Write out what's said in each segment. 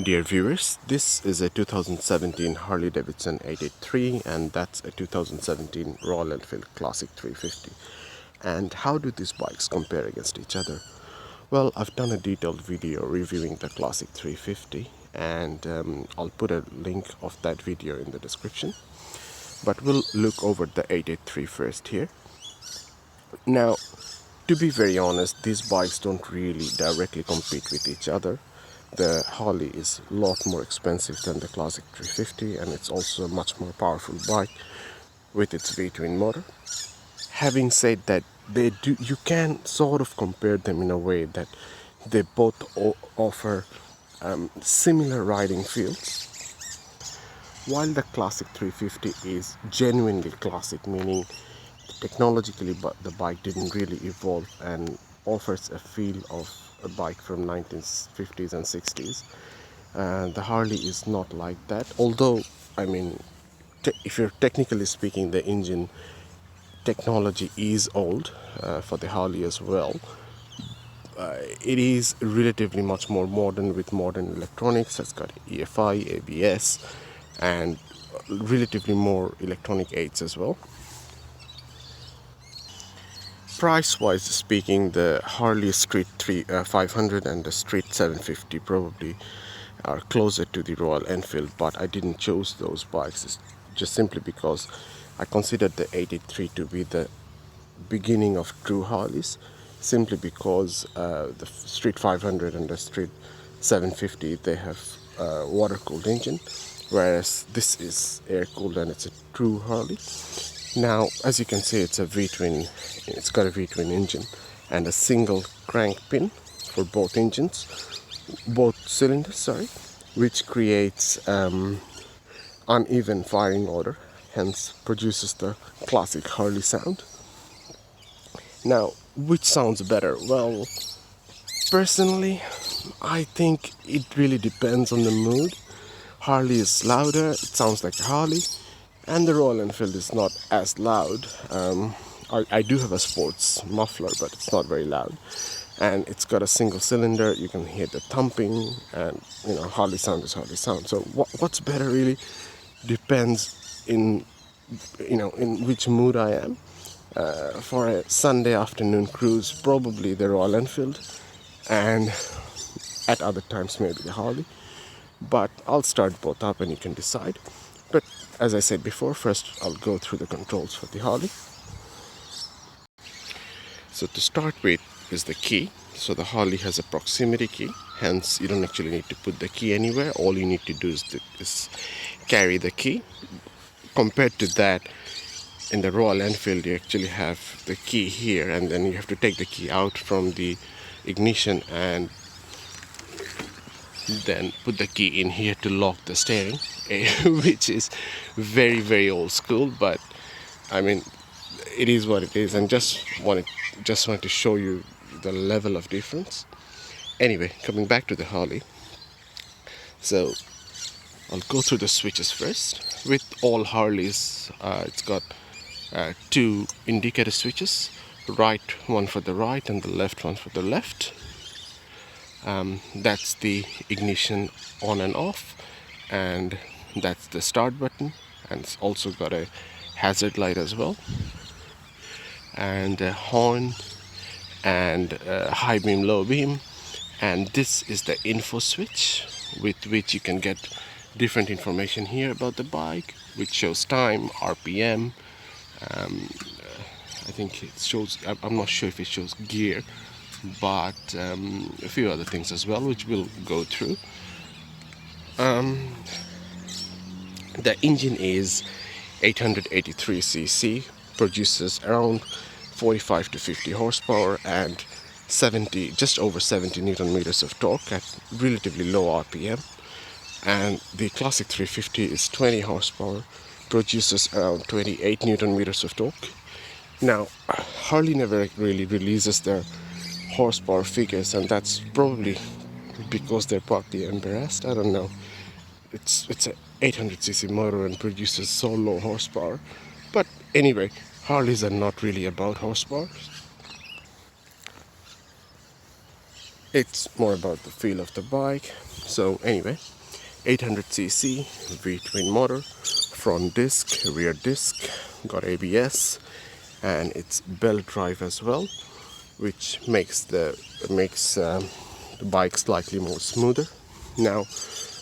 Dear viewers, this is a 2017 Harley Davidson 883 and that's a 2017 Royal Enfield Classic 350. And how do these bikes compare against each other? Well, I've done a detailed video reviewing the Classic 350 and I'll put a link of that video in the description. But we'll look over the 883 first here. Now, to be very honest, these bikes don't really directly compete with each other. The Harley is a lot more expensive than the Classic 350 and it's also a much more powerful bike with its V-twin motor. Having said that, you can sort of compare them in a way that they both offer similar riding feels. While the Classic 350 is genuinely classic, meaning technologically the bike didn't really evolve and offers a feel of a bike from 1950s and 60s, the Harley is not like that. Although, I mean, if you're technically speaking, the engine technology is old for the Harley as well. It is relatively much more modern with modern electronics. It's got EFI, ABS, and relatively more electronic aids as well. Price-wise speaking, the Harley Street 500 and the Street 750 probably are closer to the Royal Enfield, but I didn't choose those bikes just simply because I considered the 883 to be the beginning of true Harleys, simply because the Street 500 and the Street 750, they have a water-cooled engine, whereas this is air-cooled and it's a true Harley. Now, as you can see, it's got a V-twin engine and a single crank pin for both cylinders, which creates uneven firing order, hence produces the classic Harley sound. Now, which sounds better? Well, personally, I think it really depends on the mood. Harley is louder, it sounds like a Harley, and the Royal Enfield is not as loud. I do have a sports muffler, but it's not very loud. And it's got a single cylinder, you can hear the thumping, and Harley sound is Harley sound. So what's better really depends in which mood I am. For a Sunday afternoon cruise, probably the Royal Enfield, and at other times maybe the Harley. But I'll start both up and you can decide. But as I said before, first I'll go through the controls for the Harley. So to start with is the key. So the Harley has a proximity key, hence you don't actually need to put the key anywhere. All you need to do is carry the key. Compared to that, in the Royal Enfield you actually have the key here and then you have to take the key out from the ignition and then put the key in here to lock the steering, which is very, very old school, but I mean, it is what it is, and just wanted to show you the level of difference. Anyway, coming back to the Harley, so I'll go through the switches first. With all Harleys, it's got two indicator switches, right one for the right and the left one for the left. That's the ignition on and off, and that's the start button, and it's also got a hazard light as well, and a horn, and high beam, low beam, and this is the info switch with which you can get different information here about the bike, which shows time, RPM. I think it shows, I'm not sure if it shows gear, but a few other things as well, which we'll go through. The engine is 883cc, produces around 45 to 50 horsepower and just over 70 Newton meters of torque at relatively low RPM. And the Classic 350 is 20 horsepower, produces around 28 Newton meters of torque. Now, Harley never really releases their horsepower figures, and that's probably because they're partly embarrassed. I don't know. It's an 800cc motor and produces so low horsepower. But anyway, Harleys are not really about horsepower. It's more about the feel of the bike. So anyway, 800cc V-twin motor, front disc, rear disc, got ABS, and it's belt drive as well, which makes the bike slightly more smoother. Now,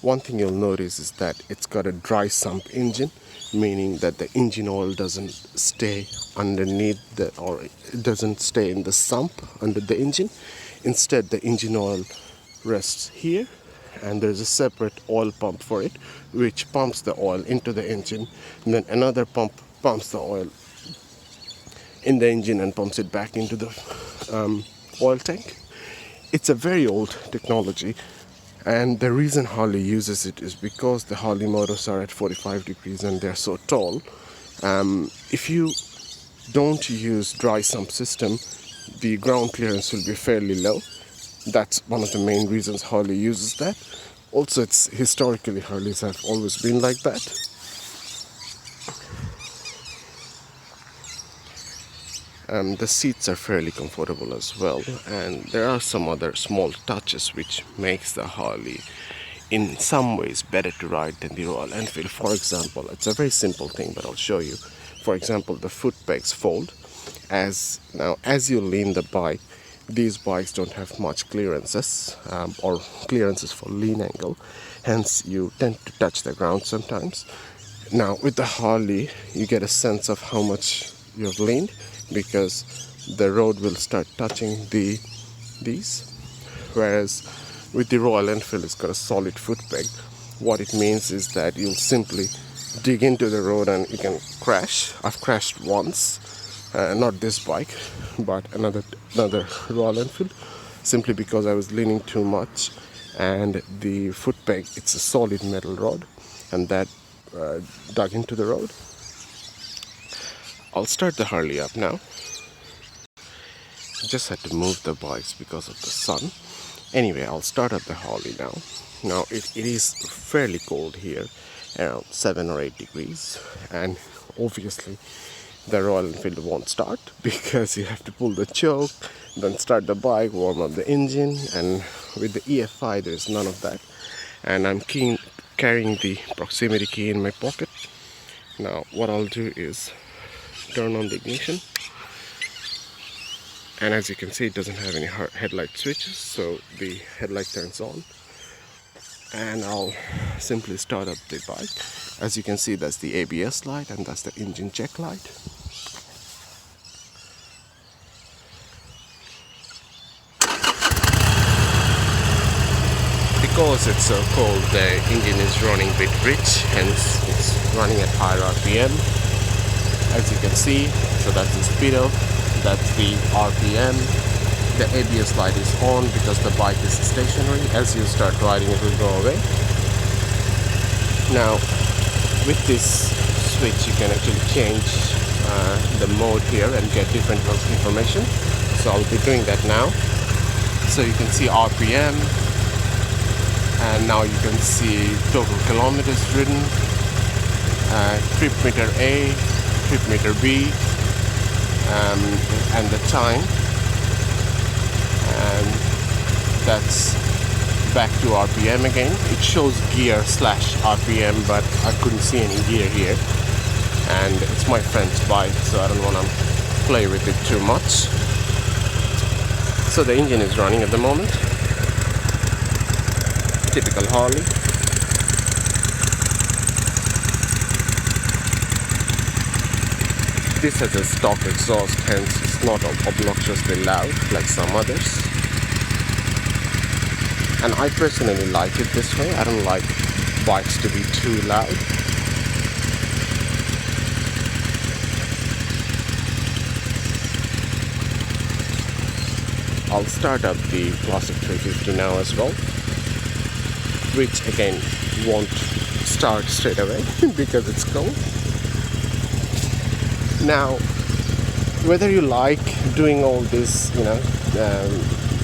one thing you'll notice is that it's got a dry sump engine, meaning that the engine oil doesn't stay underneath or it doesn't stay in the sump under the engine. Instead, the engine oil rests here, and there's a separate oil pump for it, which pumps the oil into the engine, and then another pump pumps the oil in the engine and pumps it back into the oil tank. It's a very old technology, and the reason Harley uses it is because the Harley motors are at 45 degrees and they're so tall. If you don't use dry sump system, the ground clearance will be fairly low. That's one of the main reasons Harley uses that. Also, it's historically Harleys have always been like that. The seats are fairly comfortable as well, and there are some other small touches which makes the Harley in some ways better to ride than the Royal Enfield. For example, it's a very simple thing, but I'll show you. For example, the foot pegs fold. As you lean the bike, these bikes don't have much clearances or clearances for lean angle, hence you tend to touch the ground sometimes. Now with the Harley, you get a sense of how much you've leaned, because the road will start touching these, whereas with the Royal Enfield, it's got a solid foot peg. What it means is that you'll simply dig into the road and you can crash. I've crashed once, not this bike, but another Royal Enfield, simply because I was leaning too much, and the foot peg, it's a solid metal rod, and that dug into the road. I'll start the Harley up now. Just had to move the bikes because of the sun. Anyway, I'll start up the Harley now. Now it is fairly cold here, around 7 or 8 degrees, and obviously the Royal Enfield won't start because you have to pull the choke, then start the bike, warm up the engine, and with the EFI there's none of that. And I'm carrying the proximity key in my pocket. Now what I'll do is turn on the ignition, and as you can see, it doesn't have any headlight switches, so the headlight turns on, and I'll simply start up the bike. As you can see, that's the ABS light and that's the engine check light. Because it's so cold, the engine is running a bit rich, hence it's running at higher RPM. As you can see, so that's the speedo, that's the RPM. The ABS light is on because the bike is stationary. As you start riding, it will go away. Now, with this switch, you can actually change the mode here and get different information. So I'll be doing that now. So you can see RPM, and now you can see total kilometers ridden, trip meter A, trip meter B, and the time, and that's back to RPM again. It shows gear / RPM, but I couldn't see any gear here, and it's my friend's bike, so I don't want to play with it too much. So the engine is running at the moment. Typical Harley. This has a stock exhaust, hence it's not obnoxiously loud like some others. And I personally like it this way. I don't like bikes to be too loud. I'll start up the Classic 350 now as well, which again won't start straight away because it's cold. Now, whether you like doing all this,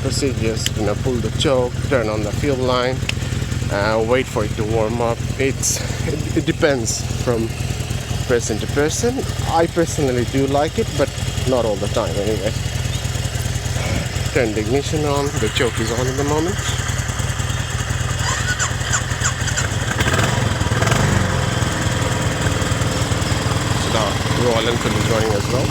procedures, pull the choke, turn on the fuel line, wait for it to warm up, it depends from person to person. I personally do like it, but not all the time anyway. Turn the ignition on. The choke is on in the moment. So the Royal Enfield is running as well.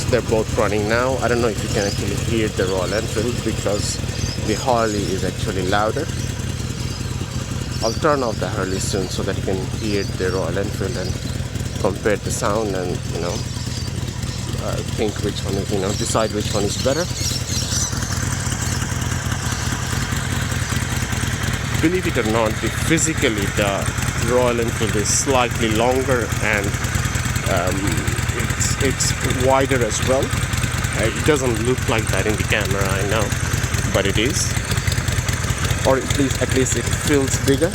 They're both running now. I don't know if you can actually hear the Royal Enfield because the Harley is actually louder. I'll turn off the Harley soon so that you can hear the Royal Enfield and compare the sound and think which one is, decide which one is better. Believe it or not, physically the Royal Enfield is slightly longer and it's wider as well. It doesn't look like that in the camera, I know, but it is, or at least it feels bigger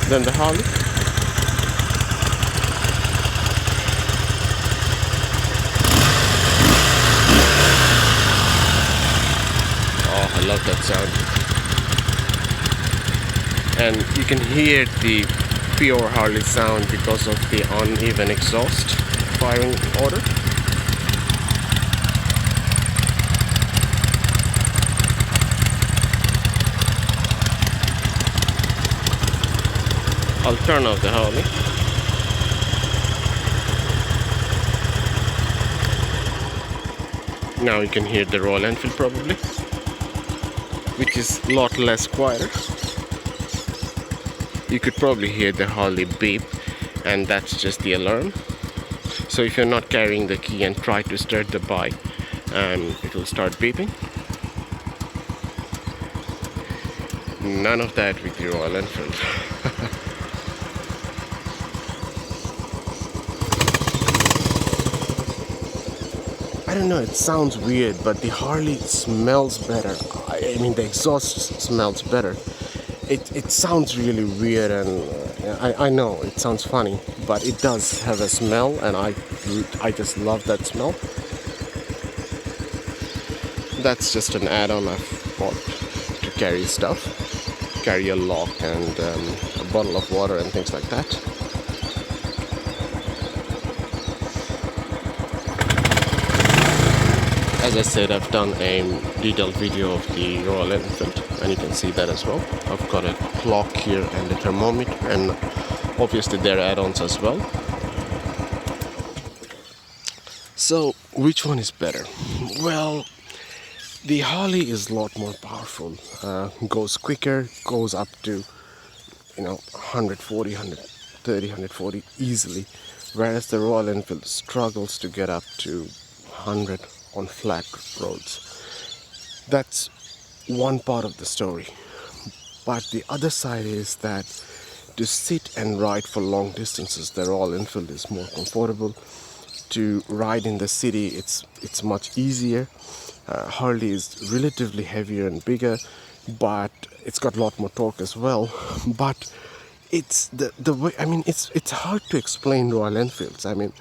than the Harley. Oh, I love that sound. And you can hear the pure Harley sound because of the uneven exhaust firing order. I'll turn off the Harley. Now you can hear the Royal Enfield probably, which is a lot less quieter. You could probably hear the Harley beep, and that's just the alarm. So if you're not carrying the key and try to start the bike, it will start beeping. None of that with the Royal Enfield. I don't know, it sounds weird, but the Harley smells better. I mean, the exhaust smells better. It sounds really weird, and I know it sounds funny, but it does have a smell, and I just love that smell. That's just an add-on I've bought to carry stuff, carry a lock and a bottle of water and things like that. As I said, I've done a detailed video of the Royal Enfield, and you can see that as well. I've got a clock here and a thermometer, and obviously there are add-ons as well. So which one is better? Well, the Harley is a lot more powerful, goes quicker, goes up to 140, 130, 140 easily, whereas the Royal Enfield struggles to get up to 100 on flat roads. That's one part of the story, but the other side is that to sit and ride for long distances, the Royal Enfield is more comfortable. To ride in the city, it's much easier. Harley is relatively heavier and bigger, but it's got a lot more torque as well. But it's the way, I mean, it's hard to explain Royal Enfields. I mean,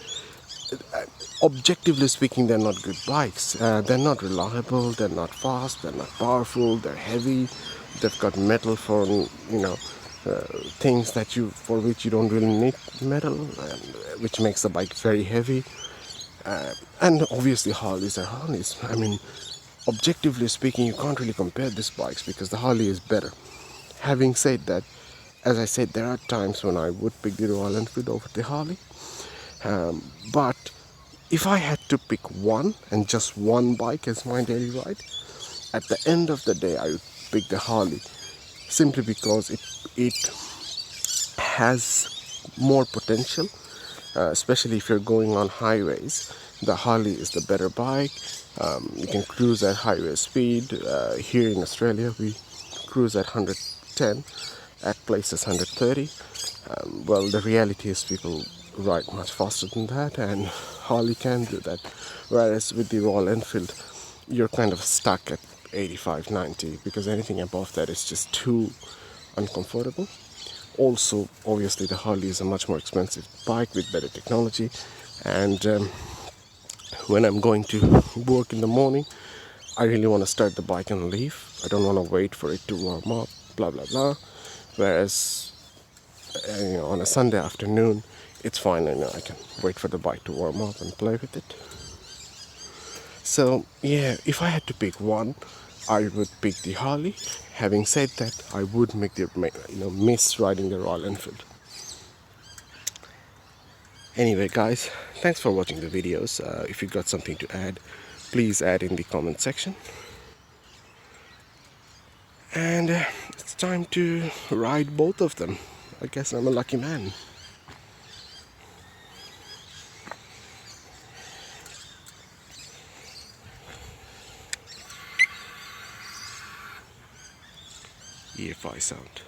objectively speaking, they're not good bikes. They're not reliable, they're not fast, they're not powerful, they're heavy. They've got metal for things for which you don't really need metal, which makes the bike very heavy. And obviously Harleys are Harleys. I mean, objectively speaking, you can't really compare these bikes because the Harley is better. Having said that, as I said, there are times when I would pick the Royal Enfield over the Harley. But if I had to pick one and just one bike as my daily ride, at the end of the day I would pick the Harley, simply because it has more potential, especially if you're going on highways. The Harley is the better bike. You can cruise at highway speed. Here in Australia we cruise at 110, at places 130. Well, the reality is people ride much faster than that, and Harley can do that, whereas with the Royal Enfield you're kind of stuck at 85, 90, because anything above that is just too uncomfortable. Also, obviously the Harley is a much more expensive bike with better technology, and when I'm going to work in the morning, I really want to start the bike and leave. I don't want to wait for it to warm up blah blah blah. Whereas on a Sunday afternoon, it's fine, and I can wait for the bike to warm up and play with it. So yeah, if I had to pick one, I would pick the Harley. Having said that, I would miss riding the Royal Enfield. Anyway, guys, thanks for watching the videos. If you got something to add, please add in the comment section. And it's time to ride both of them. I guess I'm a lucky man. EFI sound.